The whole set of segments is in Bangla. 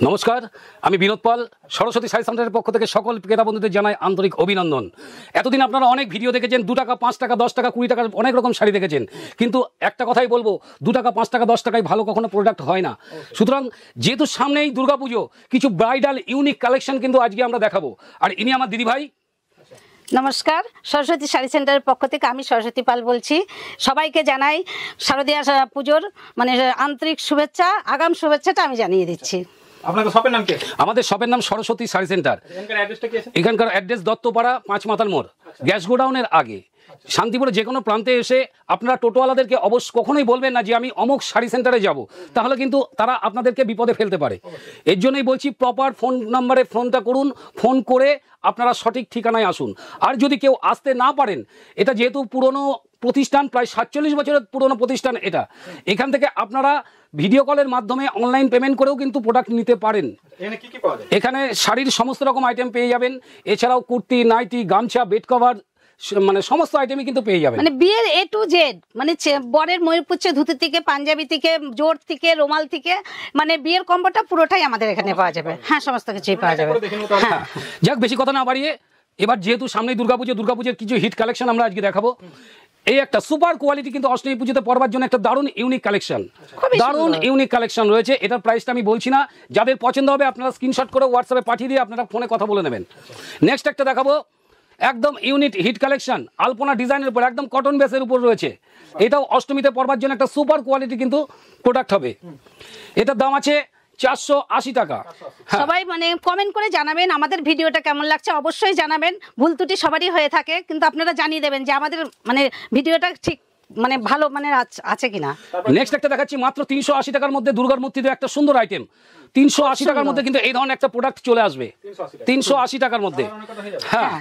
নমস্কার, আমি বিনোদ পাল। সরস্বতী শাড়ি সেন্টারের পক্ষ থেকে সকল ক্রেতা বন্ধুদের জানাই আন্তরিক অভিনন্দন। এতদিন আপনারা অনেক ভিডিও দেখেছেন, 2 টাকা 5 টাকা 10 টাকা 20 টাকার অনেক রকম শাড়ি দেখেছেন, কিন্তু একটা কথাই বলবো, 2 টাকা 5 টাকা 10 টাকায় ভালো কখনো প্রোডাক্ট হয় না। সুতরাং যেহেতু সামনেই দুর্গাপুজো, কিছু ব্রাইডাল ইউনিক কালেকশন কিন্তু আজকে আমরা দেখাবো। আর ইনি আমার দিদিভাই। নমস্কার, সরস্বতী শাড়ি সেন্টারের পক্ষ থেকে আমি সরস্বতী পাল বলছি। সবাইকে জানাই শারদীয়া পুজোর আন্তরিক শুভেচ্ছা, আগাম শুভেচ্ছাটা আমি জানিয়ে দিচ্ছি। আপনাদের শপের নাম কি? আমাদের শপের নাম সরস্বতী শাড়ি সেন্টার। এখানকার অ্যাড্রেসটা কি আছে? এখানকার অ্যাড্রেস দত্তপাড়া 5 মাথার মোড়, গ্যাস গোডাউনের আগে। শান্তিপুরে যে কোনো প্রান্তে এসে আপনারা টোটোওয়ালাদেরকে কখনোই বলবেন না যে আমি অমুক শাড়ি সেন্টারে যাব, তাহলে কিন্তু তারা আপনাদেরকে বিপদে ফেলতে পারে। এর জন্যই বলছি, প্রপার ফোন নাম্বারে ফোনটা করুন, ফোন করে আপনারা সঠিক ঠিকানায় আসুন। আর যদি কেউ আসতে না পারেন, এটা যেহেতু পুরনো প্রতিষ্ঠান, প্রায় 47 বছরের পুরনো প্রতিষ্ঠান এটা, এখান থেকে আপনারা ভিডিও কলের মাধ্যমে অনলাইন পেমেন্ট করেও কিন্তু প্রোডাক্ট নিতে পারেন। এখানে শাড়ির সমস্ত রকম আইটেম পেয়ে যাবেন, এছাড়াও কুর্তি, নাইটি, গামছা, বেড কভার, মানে সমস্ত আইটেমই কিন্তু পেয়ে যাবেন। মানে বিয়ের A to Z, মানে বরের ময়ূরপুচ্ছের ধুতি থেকে, পাঞ্জাবি থেকে, জোর থেকে, রুমাল থেকে, মানে বিয়ের কম্বোটা পুরোটাই আমাদের এখানে পাওয়া যাবে। হ্যাঁ, সমস্ত কিছুই পাওয়া যাবে। হ্যাঁ, যাক, বেশি কথা না বাড়িয়ে এবার যেহেতু সামনেই দুর্গাপুজোর কিছু হিট কালেকশন আমরা আজকে দেখাবো। এই একটা সুপার কোয়ালিটি কিন্তু অষ্টমী পুজোতে পরবার জন্য একটা দারুণ ইউনিক কালেকশন রয়েছে। এটার প্রাইসটা আমি বলছি না, যাদের পছন্দ হবে আপনারা স্ক্রিনশট করে হোয়াটসঅ্যাপে পাঠিয়ে দিয়ে আপনারা ফোনে কথা বলে নেবেন। নেক্সট একটা দেখাবো, একদম ইউনিক হিট কালেকশন, আলপনা ডিজাইনের উপর, একদম কটন বেসের উপর রয়েছে। এটাও অষ্টমীতে পরবার জন্য একটা সুপার কোয়ালিটি কিন্তু প্রোডাক্ট হবে। এটার দাম আছে 480 টাকা। সবাই মানে কমেন্ট করে জানাবেন আমাদের ভিডিওটা কেমন লাগছে, অবশ্যই জানাবেন। ভুল ত্রুটি সবারই হয়ে থাকে, কিন্তু আপনারা জানিয়ে দেবেন যে আমাদের মানে ভিডিওটা ঠিক মানে ভালো মানে আছে কিনা। নেক্সট একটা দেখাচ্ছি, মাত্র 380 টাকার মধ্যে দুর্গার মূর্তিতে একটা সুন্দর আইটেম। 380 টাকার মধ্যে কিন্তু এই ধরনের একটা প্রোডাক্ট চলে আসবে, 380 টাকার মধ্যে। হ্যাঁ,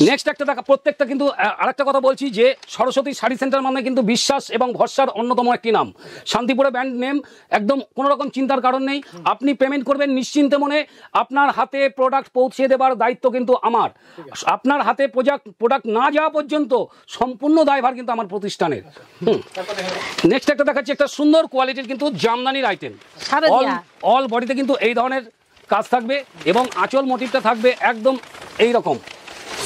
নেক্সট একটা দেখা, প্রত্যেকটা কিন্তু আরেকটা কথা বলছি যে সরস্বতী শাড়ি সেন্টার মানে কিন্তু বিশ্বাস এবং ভরসার অন্যতম একটি নাম। শান্তিপুরে ব্র্যান্ড নেম, একদম কোনো রকম চিন্তার কারণ নেই। আপনি পেমেন্ট করবেন নিশ্চিন্তে মনে, আপনার হাতে প্রোডাক্ট পৌঁছে দেবার দায়িত্ব কিন্তু আমার। আপনার হাতে প্রোডাক্ট না যাওয়া পর্যন্ত সম্পূর্ণ দায়ভার কিন্তু আমার প্রতিষ্ঠানের। নেক্সট একটা দেখাচ্ছি, একটা সুন্দর কোয়ালিটির কিন্তু জামদানির আইটেম। অল বডিতে কিন্তু এই ধরনের কাজ থাকবে এবং আঁচল মোটিভটা থাকবে একদম এইরকম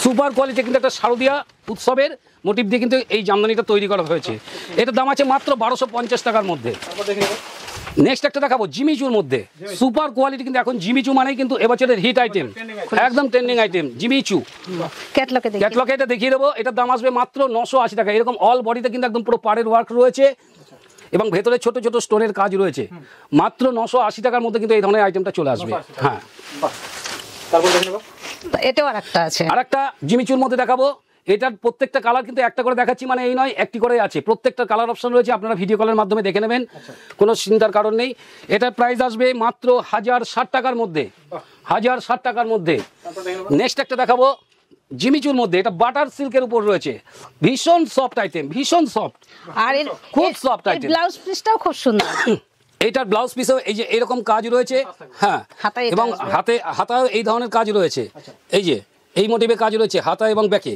সুপার কোয়ালিটি, কিন্তু একটা শারদীয়া উৎসবের মোটিভ দিয়ে কিন্তু এই জামদানিটা তৈরি করা হয়েছে। এটার দাম আছে মাত্র 1250 টাকার মধ্যে। নেক্সট একটা দেখাবো জিমিচুর মধ্যে, সুপার কোয়ালিটি, কিন্তু এখন জিমিচু মানেই কিন্তু এবছরের হিট আইটেম, একদম ট্রেন্ডিং আইটেম জিমিচু। ক্যাটলগে এটা দেখিয়ে দেবো। এটার দাম আসবে মাত্র 980 টাকা। এরকম অল বডিতে কিন্তু একদম পুরো পাড়ের ওয়ার্ক রয়েছে এবং ভেতরে ছোট ছোট স্টোনের কাজ রয়েছে। মাত্র 980 টাকার মধ্যে কিন্তু এই ধরনের আইটেমটা চলে আসবে। হ্যাঁ, এটাও আরেকটা আছে, আরেকটা জিমিচুর মধ্যে দেখাবো। এটার প্রত্যেকটা কালার কিন্তু একটা করে দেখাচ্ছি, মানে এই নয়, একটি করে আছে। প্রত্যেকটা কালার অপশন রয়েছে, আপনারা ভিডিও কলের মাধ্যমে দেখে নেবেন, কোনো চিন্তার কারণ নেই। এটার প্রাইস আসবে মাত্র 1060 টাকার মধ্যে, 1060 টাকার মধ্যে। নেক্সট একটা দেখাবো জিমিচুর মধ্যে, এটা বাটার সিল্কের উপর রয়েছে, ভীষণ সফট আইটেম, ভীষণ সফট, আর খুব সফট আইটেম। ব্লাউজ পিসটাও খুব সুন্দর। এইটার ব্লাউজ পিসেও এই যে এরকম কাজ রয়েছে। হ্যাঁ, এবং হাতাও এই ধরনের কাজ রয়েছে। এই যে এই মোটিভে কাজ রয়েছে হাতা এবং ব্যাকে।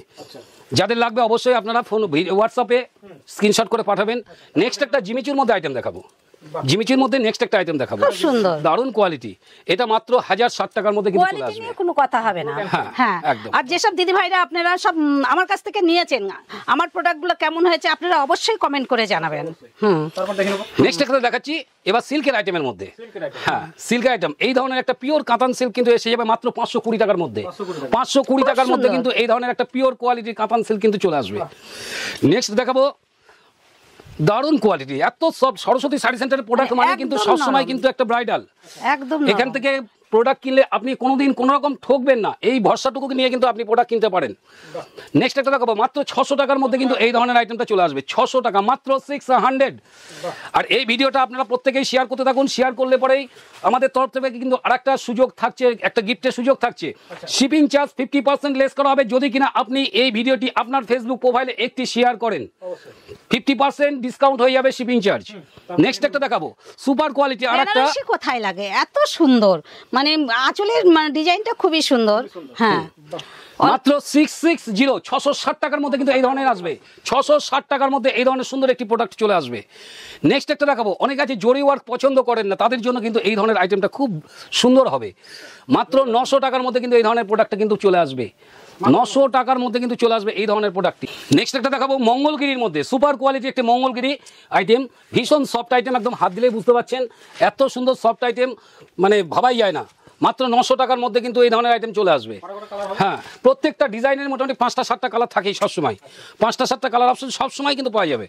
যাদের লাগবে অবশ্যই আপনারা ফোন হোয়াটসঅ্যাপে স্ক্রিনশট করে পাঠাবেন। নেক্সট একটা জিমিচুর মধ্যে আইটেম দেখাবো, জিমিচুর মধ্যে নেক্সট একটা আইটেম দেখাবো, খুব সুন্দর দারুণ কোয়ালিটি। এটা মাত্র 1060 টাকার মধ্যে কিন্তু চলে আসবে, কোনো কথা হবে না। হ্যাঁ, আর যেসব দিদি ভাইরা আপনারা সব আমার কাছ থেকে নিয়েছেন, আমার প্রোডাক্টগুলো কেমন হয়েছে আপনারা অবশ্যই কমেন্ট করে জানাবেন। নেক্সট একটা দেখাচ্ছি এবার সিল্কের আইটেমের মধ্যে। হ্যাঁ, সিল্ক আইটেম, এই ধরনের একটা পিওর কাতান সিল্ক কিন্তু এসে যাবে মাত্র 520 টাকার মধ্যে। 520 টাকার মধ্যে কিন্তু এই ধরনের একটা পিওর কোয়ালিটির কাতান সিল্ক কিন্তু চলে আসবে। নেক্সট দেখাবো দারুণ কোয়ালিটি, এত সব সরস্বতী শাড়ি সেন্টারের প্রোডাক্ট মানে কিন্তু সবসময় কিন্তু একটা ব্রাইডাল। একদম এখান থেকে প্রোডাক্ট কিনলে আপনি কোনোদিন কোনো রকম ঠকবেন না, এই ভরসাটুকু নিয়ে কিন্তু আপনি প্রোডাক্ট কিনতে পারেন। নেক্সট একটা দেখাবো, মাত্র 600 টাকার মধ্যে কিন্তু এই ধরনের আইটেমটা চলে আসবে, 600 টাকা, মাত্র 600। আর এই ভিডিওটা আপনারা প্রত্যেকেই শেয়ার করতে থাকুন। শেয়ার করলে পরেই আমাদের তরফ থেকে কিন্তু আরেকটা সুযোগ থাকছে, একটা গিফটের সুযোগ থাকছে। শিপিং চার্জ 50% লেস করা হবে যদি কিনা আপনি এই ভিডিওটি আপনার ফেসবুক প্রোফাইলে একটি শেয়ার করেন। 50% ডিসকাউন্ট হয়ে যাবে শিপিং চার্জ। নেক্সট একটা দেখাবো সুপার কোয়ালিটি, আরেকটা কোথায় লাগে, এত সুন্দর, মানে আঁচলের ডিজাইনটা খুবই সুন্দর। হ্যাঁ, মাত্র 660 660 টাকার মধ্যে কিন্তু এই ধরনের আসবে 660 টাকার মধ্যে এই ধরনের সুন্দর একটি প্রোডাক্ট চলে আসবে নেক্সট একটা দেখাবো অনেক আছে জরি ওয়ার্ক পছন্দ করেন না তাদের জন্য কিন্তু এই ধরনের আইটেমটা খুব সুন্দর হবে মাত্র 900 টাকার মধ্যে কিন্তু এই ধরনের প্রোডাক্টটা কিন্তু চলে আসবে 900 টাকার মধ্যে কিন্তু চলে আসবে এই ধরনের প্রোডাক্টটি নেক্সট একটা দেখাবো মঙ্গলগিরির মধ্যে সুপার কোয়ালিটি একটি মঙ্গলগিরি আইটেম ভীষণ সফট আইটেম একদম হাত দিলেই বুঝতে পারছেন এত সুন্দর সফট আইটেম মানে ভাবাই যায় না মাত্র 900 টাকার মধ্যে কিন্তু এই ধরনের আইটেম চলে আসবে হ্যাঁ প্রত্যেকটা ডিজাইনের মোটামুটি 5টা 7টা কালার থাকেই সবসময় 5টা 7টা কালার অপশন সবসময় কিন্তু পাওয়া যাবে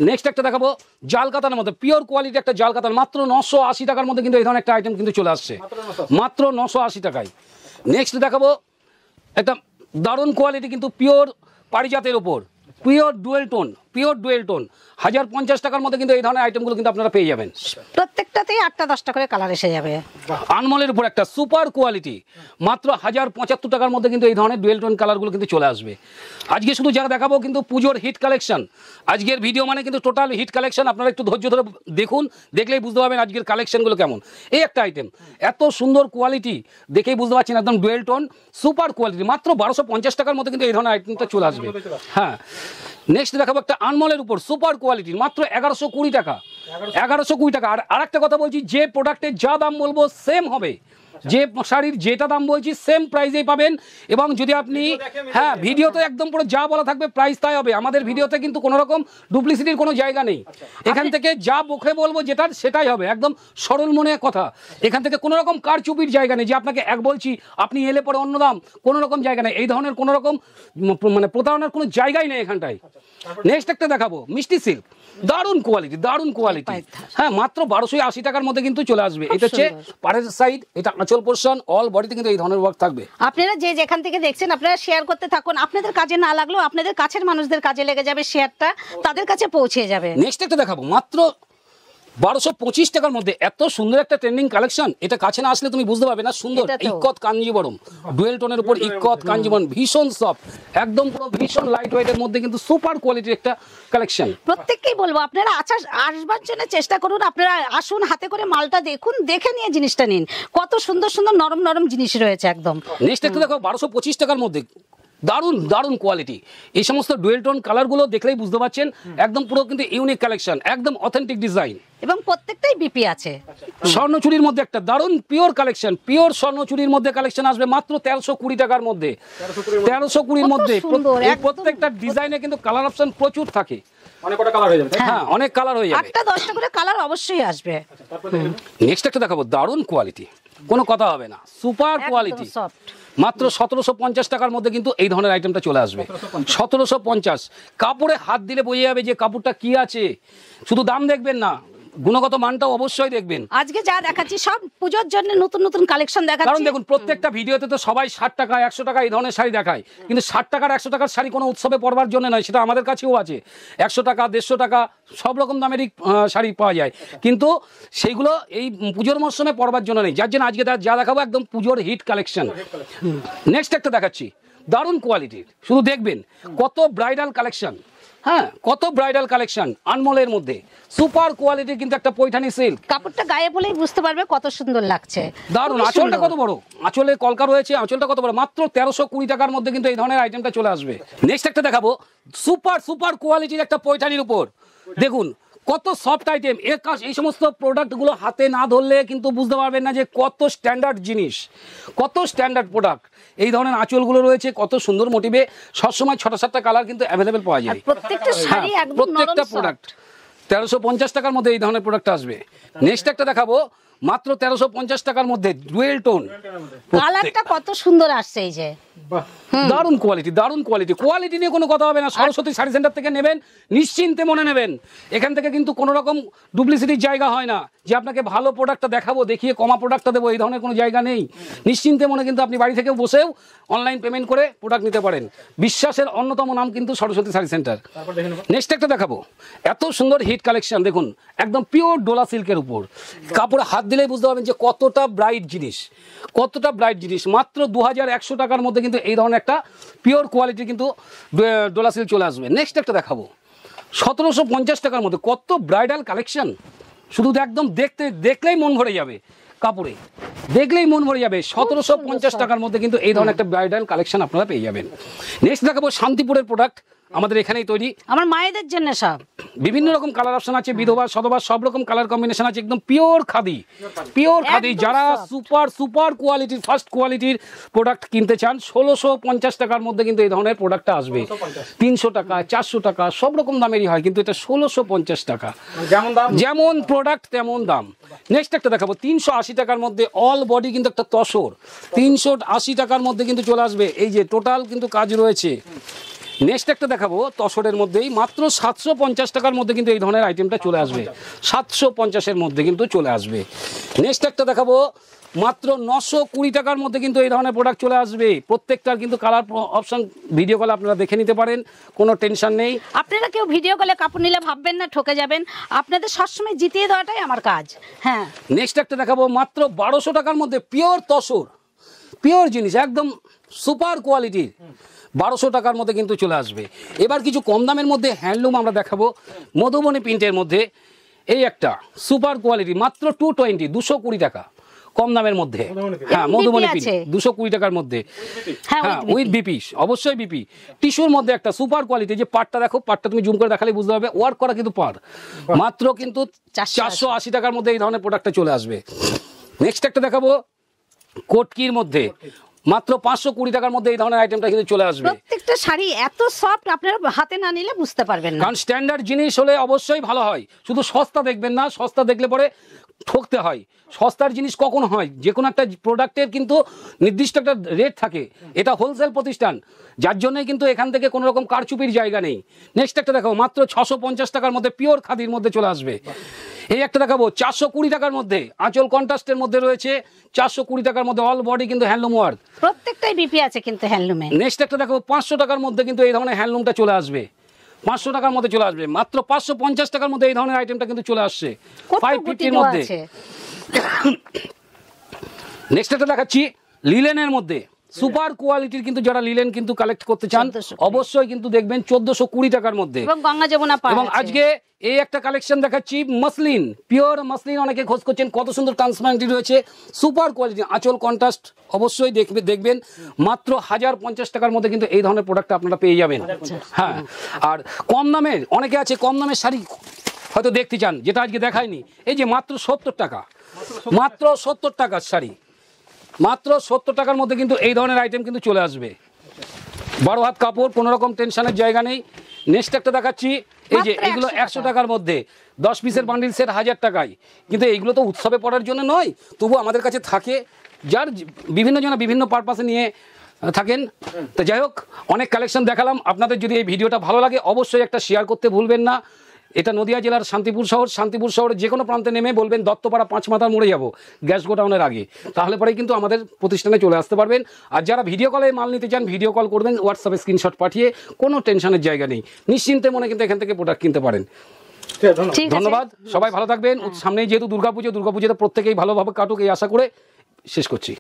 নেক্সট একটা দেখাবো জাল কাতানের মধ্যে পিওর কোয়ালিটি একটা জাল কাতান মাত্র 980 টাকার মধ্যে কিন্তু এই ধরনের একটা আইটেম কিন্তু চলে আসছে মাত্র 980 টাকায় নেক্সট দেখাবো একটা দারুণ কোয়ালিটি কিন্তু পিওর পারিজাতের ওপর পিওর ডুয়েল টোন 1050 টাকার মধ্যে কিন্তু এই ধরনের আইটেমগুলো কিন্তু আপনারা পেয়ে যাবেন প্রত্যেকটাতেই 8টা 10টা করে কালার এসে যাবে আনমলের উপর একটা সুপার কোয়ালিটি মাত্র 1075 টাকার মধ্যে কিন্তু এই ধরনের ডুয়েল টোন কালারগুলো কিন্তু চলে আসবে আজকে শুধু যা দেখাবো কিন্তু পুজোর হিট কালেকশন আজকের ভিডিও মানে কিন্তু টোটাল হিট কালেকশন আপনারা একটু ধৈর্য ধরে দেখুন দেখলেই বুঝতে পারবেন আজকের কালেকশনগুলো কেমন এই একটা আইটেম এত সুন্দর কোয়ালিটি দেখেই বুঝতে পারছেন একদম ডুয়েল টোন সুপার কোয়ালিটি মাত্র 1250 টাকার মধ্যে কিন্তু এই ধরনের আইটেমটা চলে আসবে হ্যাঁ নেক্সট দেখাবো একটা আনমলের উপর সুপার কোয়ালিটি মাত্র 1120 টাকা 1120 টাকা আর আরেকটা কথা বলছি যে প্রোডাক্টের যা দাম বলবো সেম হবে যে শাড়ির যেটা দাম বলছি সেম প্রাইসেই পাবেন এবং যদি আপনি হ্যাঁ ভিডিওতে একদম পুরো যা বলা থাকবে প্রাইস তাই হবে আমাদের ভিডিওতে কিন্তু কোনো রকম ডুপ্লিসিটির কোনো জায়গা নেই এখান থেকে যা মুখে বলবো যেটা সেটাই হবে একদম সরল মনে কথা এখান থেকে কোনো রকম কারচুপির জায়গা নেই যে আপনাকে এক বলছি আপনি এলে পরে অন্য দাম কোনো রকম জায়গা নেই এই ধরনের কোনো রকম মানে প্রতারণার কোনো জায়গাই নেই এখানটায় নেক্সট একটা দেখাবো মিষ্টি সিল্ক দারুণ কোয়ালিটি হ্যাঁ মাত্র 1280 টাকার মধ্যে কিন্তু চলে আসবে এটা হচ্ছে পাড়ের সাইড এটা আঁচল পোরশন অল বডিতে কিন্তু এই ধরনের ওয়ার্ক থাকবে আপনারা যে যেখান থেকে দেখছেন আপনারা শেয়ার করতে থাকুন আপনাদের কাজে না লাগলেও আপনাদের কাছের মানুষদের কাজে লেগে যাবে শেয়ারটা তাদের কাছে পৌঁছে যাবে নেক্সট একটা দেখাবো মাত্র 1225 টাকার মধ্যে এত সুন্দর একটা ট্রেন্ডিং কালেকশন এটা কাছে না আসলে তুমি বুঝতে পারবে না সুন্দর ইক্কত কাঞ্জিবরম ডুয়েল টোনের উপর ইক্কত কাঞ্জিবরম ভীষণ সফট একদম পুরো ভীষণ লাইট ওয়েটের মধ্যে কিন্তু সুপার কোয়ালিটির একটা কালেকশন প্রত্যেককেই বলবো আপনারা আসবার জন্য চেষ্টা করুন আপনারা আসুন হাতে করে মালটা দেখুন দেখে নিয়ে জিনিসটা নিন কত সুন্দর সুন্দর নরম নরম জিনিস রয়েছে একদম নেক্সট একটা দেখো 1225 টাকার মধ্যে দারুণ কোয়ালিটি এই সমস্ত ডুয়েল টোন কালারগুলো দেখলেই বুঝতে পারছেন একদম পুরো কিন্তু ইউনিক কালেকশন একদম অথেন্টিক ডিজাইন এবং প্রত্যেকটাই বিপি আছে স্বর্ণচুরির মধ্যে একটা দারুণ পিওর কালেকশন পিওর স্বর্ণচুরির মধ্যে কালেকশন আসবে মাত্র 1320 টাকার মধ্যে 1320 মধ্যে প্রত্যেকটা ডিজাইনে কিন্তু কালার অপশন প্রচুর থাকে অনেক কটা কালার হয়ে যাবে হ্যাঁ অনেক কালার হয়ে যাবে 8টা 10টা করে কালার অবশ্যই আসবে নেক্সট একটা দেখাবো দারুণ কোয়ালিটি কোনো কথা হবে না সুপার কোয়ালিটি মাত্র 1750 টাকার মধ্যে কিন্তু এই ধরনের আইটেমটা চলে আসবে 1750 কাপড়ে হাত দিলে বোঝা যাবে যে কাপড়টা কি আছে শুধু দাম দেখবেন না গুণগত মানটাও অবশ্যই দেখবেন আজকে যা দেখাচ্ছি সব পূজোর জন্য নতুন নতুন কালেকশন দেখাচ্ছি কারণ দেখুন প্রত্যেকটা ভিডিওতে তো সবাই 60 টাকা 100 টাকা এই ধরনের শাড়ি দেখায় কিন্তু 60 টাকার 100 টাকার শাড়ি কোনো উৎসবে পরবার জন্য নয় সেটা আমাদের কাছেও আছে 100 টাকা 150 টাকা সব রকম দামেরই শাড়ি পাওয়া যায় কিন্তু সেইগুলো এই পুজোর মরশুমে পরবার জন্য নেই যার জন্য আজকে যা দেখাবো একদম পুজোর হিট কালেকশন নেক্সট একটা দেখাচ্ছি দারুণ কোয়ালিটির শুধু দেখবেন কত ব্রাইডাল কালেকশন হ্যাঁ কত ব্রাইডাল কালেকশন আনমলের মধ্যে সুপার কোয়ালিটির কিন্তু একটা পৈঠানি সিল্ক কাপড়টা গায়ে বলেই বুঝতে পারবে কত সুন্দর লাগছে দারুণ আঁচলটা কত বড় আঁচলে কলকা রয়েছে আঁচলটা কত বড় মাত্র 1320 টাকার মধ্যে কিন্তু এই ধরনের আইটেমটা চলে আসবে নেক্সট একটা দেখাবো সুপার কোয়ালিটির একটা পৈঠানির উপর দেখুন কত সফট আইটেম এই সমস্ত প্রোডাক্টগুলো হাতে না ধরলে কিন্তু বুঝতে পারবেন না যে কত স্ট্যান্ডার্ড জিনিস কত স্ট্যান্ডার্ড প্রোডাক্ট এই ধরনের আঁচলগুলো রয়েছে কত সুন্দর মোটিভে সবসময় 6-7টা কালার কিন্তু অ্যাভেলেবেল পাওয়া যায় প্রত্যেকটা শাড়ি একদম প্রত্যেকটা প্রোডাক্ট 1350 টাকার মধ্যে এই ধরনের প্রোডাক্ট আসবে নেক্সট একটা দেখাবো মাত্র 1350 টাকার মধ্যে ডুয়েল টোন কালারটা কত সুন্দর আসছে এই যে দারুণ কোয়ালিটি নিয়ে কোনো কথা হবে না সরস্বতী শাড়ি সেন্টার থেকে নেবেন নিশ্চিন্তে মনে নেবেন এখান থেকে কিন্তু কোনো রকম ডুপ্লিসিটির জায়গা হয় না যে আপনাকে ভালো প্রোডাক্টটা দেখাবো দেখিয়ে কমা প্রোডাক্টটা দেবো এই ধরনের কোনো জায়গা নেই নিশ্চিন্তে মনে কিন্তু আপনি বাড়ি থেকেও বসেও অনলাইন পেমেন্ট করে প্রোডাক্ট নিতে পারেন বিশ্বাসের অন্যতম নাম কিন্তু সরস্বতী শাড়ি সেন্টার নেক্সট একটা দেখাবো এত সুন্দর হিট কালেকশন দেখুন একদম পিওর ডোলা সিল্কের উপর কাপড়ে হাত দিলেই বুঝতে পারবেন যে কতটা ব্রাইট জিনিস মাত্র 2100 টাকার মধ্যে কিন্তু এই ধরনের একটা পিওর কোয়ালিটি কিন্তু ডোলা সিল্ক চলে আসবে নেক্সট একটা দেখাবো 1750 টাকার মধ্যে কত ব্রাইডাল কালেকশন শুধু একদম দেখলেই মন ভরে যাবে কাপড়ে দেখলেই মন ভরে যাবে। 1750 টাকার মধ্যে কিন্তু এই ধরনের একটা ব্রাইডাল কালেকশন আপনারা পেয়ে যাবেন। নেক্সট দেখাবো শান্তিপুরের প্রোডাক্ট, আমাদের এখানেই তৈরি। আমার মায়েদের জন্য সব বিভিন্ন রকম কালার অপশন আছে, বিধবা সধবা সব রকম কালার কম্বিনেশন আছে, একদম পিওর খাদি, পিওর খাদি। একদম যারা soft। সুপার কোয়ালিটির ফার্স্ট কোয়ালিটির প্রোডাক্ট কিনতে চান, 1650 টাকার মধ্যে কিন্তু এই ধরনের প্রোডাক্টটা আসবে। 300 টাকা 400 টাকা সব রকম দামেরই হয়, কিন্তু এটা 1650 টাকা। যেমন দাম যেমন প্রোডাক্ট তেমন দাম। নেক্সট একটা দেখাবো 380 টাকার মধ্যে অল বডি কিন্তু একটা তসর, 380 টাকার মধ্যে কিন্তু চলে আসবে। এই যে টোটাল কিন্তু কাজ রয়েছে। নেক্সট একটা দেখাবো তসরের মধ্যেই মাত্র 750 টাকার মধ্যে কিন্তু এই ধরনের আইটেমটা চলে আসবে। 750-এর মধ্যে কিন্তু চলে আসবে। নেক্সট একটা দেখাবো মাত্র 920 টাকার মধ্যে কিন্তু এই ধরনের প্রোডাক্ট চলে আসবে। প্রত্যেকটার কিন্তু কালার অপশন ভিডিও কলে আপনারা দেখে নিতে পারেন, কোনো টেনশন নেই। আপনারা কেউ ভিডিও কলে কাপড় নিলে ভাববেন না ঠকে যাবেন, আপনাদের সবসময় জিতিয়ে দেওয়াটাই আমার কাজ। হ্যাঁ, নেক্সট একটা দেখাবো মাত্র 1200 টাকার মধ্যে পিওর তসর, পিওর জিনিস একদম সুপার কোয়ালিটির, 1200 টাকার মধ্যে কিন্তু চলে আসবে। এবার কিছু কম দামের মধ্যে হ্যান্ডলুম আমরা দেখাবো মধুবনী প্রিন্টের মধ্যে। এই একটা সুপার কোয়ালিটি মাত্র 220, 220 টাকা কম দামের মধ্যে। হ্যাঁ, মধুবনী BP প্রিন্ট আছে। 220 টাকার মধ্যে। হ্যাঁ, হ্যাঁ, with উইথ বিপি, অবশ্যই বিপি। টিস্যুর মধ্যে একটা সুপার কোয়ালিটি। যে পাটটা দেখো, পাটটা তুমি জুম করে দেখালে বুঝতে পারবে, ওয়ার্ক করা কিন্তু পার। মাত্র কিন্তু 480 টাকার মধ্যে এই ধরনের প্রোডাক্টটা চলে আসবে। নেক্সট একটা দেখাবো কোটকির মধ্যে মাত্র 520 টাকার মধ্যে এই ধরনের আইটেমটা কিন্তু চলে আসবে। প্রত্যেকটা শাড়ি এত সফট, আপনারা হাতে না নিলে বুঝতে পারবেন না। কারণ স্ট্যান্ডার্ড জিনিস হলে অবশ্যই ভালো হয়, শুধু সস্তা দেখবেন না, সস্তা দেখলে পরে ঠকতে হয়। সস্তার জিনিস কখন হয়, যে কোনো একটা প্রোডাক্টের কিন্তু নির্দিষ্ট একটা রেট থাকে, এটা হোলসেল প্রতিষ্ঠান, যার জন্যই কিন্তু এখান থেকে কোনো রকম কারচুপির জায়গা নেই। নেক্সট একটা দেখাবো মাত্র 650 টাকার মধ্যে পিওর খাদির মধ্যে চলে আসবে। এই একটা দেখাবো 420 টাকার মধ্যে, আঁচল কন্ট্রাস্টের মধ্যে রয়েছে, 420 টাকার মধ্যে অল বডি কিন্তু হ্যান্ডলুম ওয়ার্ক। প্রত্যেকটাই বিপি আছে কিন্তু হ্যান্ডলুমে। নেক্সট একটা দেখাবো 500 টাকার মধ্যে কিন্তু এই ধরনের হ্যান্ডলুমটা চলে আসবে। 500 টাকার মধ্যে চলে আসবে। মাত্র 550 টাকার মধ্যে এই ধরনের আইটেমটা কিন্তু চলে আসছে, কত 550-র দেওয়া মধ্যে। আছে। নেক্সট একটা দেখাচ্ছি লিলেনের মধ্যে সুপার কোয়ালিটির, কিন্তু যারা লিলেন কিন্তু কালেক্ট করতে চান 1420 অবশ্যই কিন্তু দেখবেন 1420 টাকার মধ্যে। এবং গঙ্গা যমুনা পার এবং আছে। আজকে এই একটা কালেকশন দেখাচ্ছি মসলিন, পিওর মসলিন, অনেকে খোঁজ করছেন, কত সুন্দর ট্রান্সপারেন্টি রয়েছে, সুপার কোয়ালিটি, আঁচল কন্ট্রাস্ট অবশ্যই দেখবেন। মাত্র 1050 টাকার মধ্যে কিন্তু এই ধরনের প্রোডাক্ট আপনারা পেয়ে যাবেন। হ্যাঁ, আর কম দামের অনেকে আছে, কম দামের শাড়ি হয়তো দেখতে চান, যেটা আজকে দেখায়নি। এই যে মাত্র 70 টাকা, মাত্র 70 টাকার শাড়ি, মাত্র 70 টাকার মধ্যে কিন্তু এই ধরনের আইটেম কিন্তু চলে আসবে। 12 হাত কাপড়, কোনো রকম টেনশনের জায়গা নেই। নেক্সট একটা দেখাচ্ছি, এই যে মাত্র এগুলো 100 100 টাকার মধ্যে 10 পিসের বান্ডিল সেট 1000 টাকায়। কিন্তু এইগুলো তো উৎসবে পড়ার জন্য নয়, তবু আমাদের কাছে থাকে, যার বিভিন্ন জন বিভিন্ন পারপাসে নিয়ে থাকেন। তো যাই হোক, অনেক কালেকশন দেখালাম আপনাদের। যদি এই ভিডিওটা ভালো লাগে অবশ্যই একটা শেয়ার করতে ভুলবেন না। এটা নদিয়া জেলার শান্তিপুর শহর। শান্তিপুর শহরের যে কোনো প্রান্তে নেমে বলবেন দত্তপাড়া 5 মাথার মোড়ে যাবো, গ্যাস গোডাউনের আগে, তাহলে পরেই কিন্তু আমাদের প্রতিষ্ঠানে চলে আসতে পারবেন। আর যারা ভিডিও কলে মাল নিতে চান ভিডিও কল করবেন, হোয়াটসঅ্যাপে স্ক্রিনশট পাঠিয়ে, কোনো টেনশনের জায়গা নেই, নিশ্চিন্তে মনে কিন্তু এখান থেকে প্রোডাক্ট কিনতে পারেন। ঠিক আছে। ধন্যবাদ, সবাই ভালো থাকবেন। সামনেই যেহেতু দুর্গাপুজোতে প্রত্যেকেই ভালোভাবে কাটুক এই আশা করে শেষ করছি।